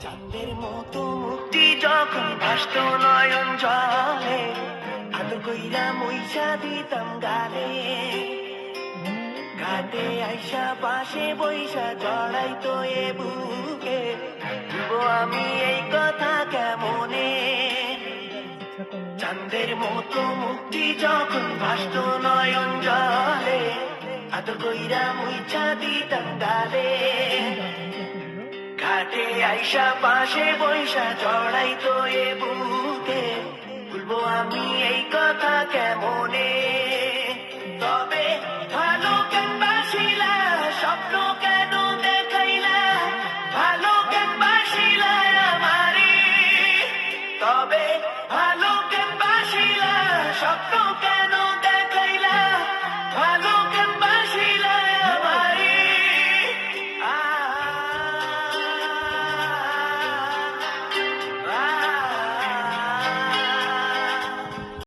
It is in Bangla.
চাঁদের মতো মুক্তি যখন ভাসত নয়ন জলে, আদর কইরা মইসা দিতাম গালে। ঘাটে আইসা পাশে বইসা জড়াইতো এ বুকে, বলবো আমি এই কথা কেমনে। চাঁদের মতো মুক্তি যখন ভাসত নয়ন জলে, আদর কইরা মইসা দিতাম গালে। ঘাটে আইসা পাশে বইসা জড়াইতো এ বুকে, বলবো আমি এই কথা কেমনে।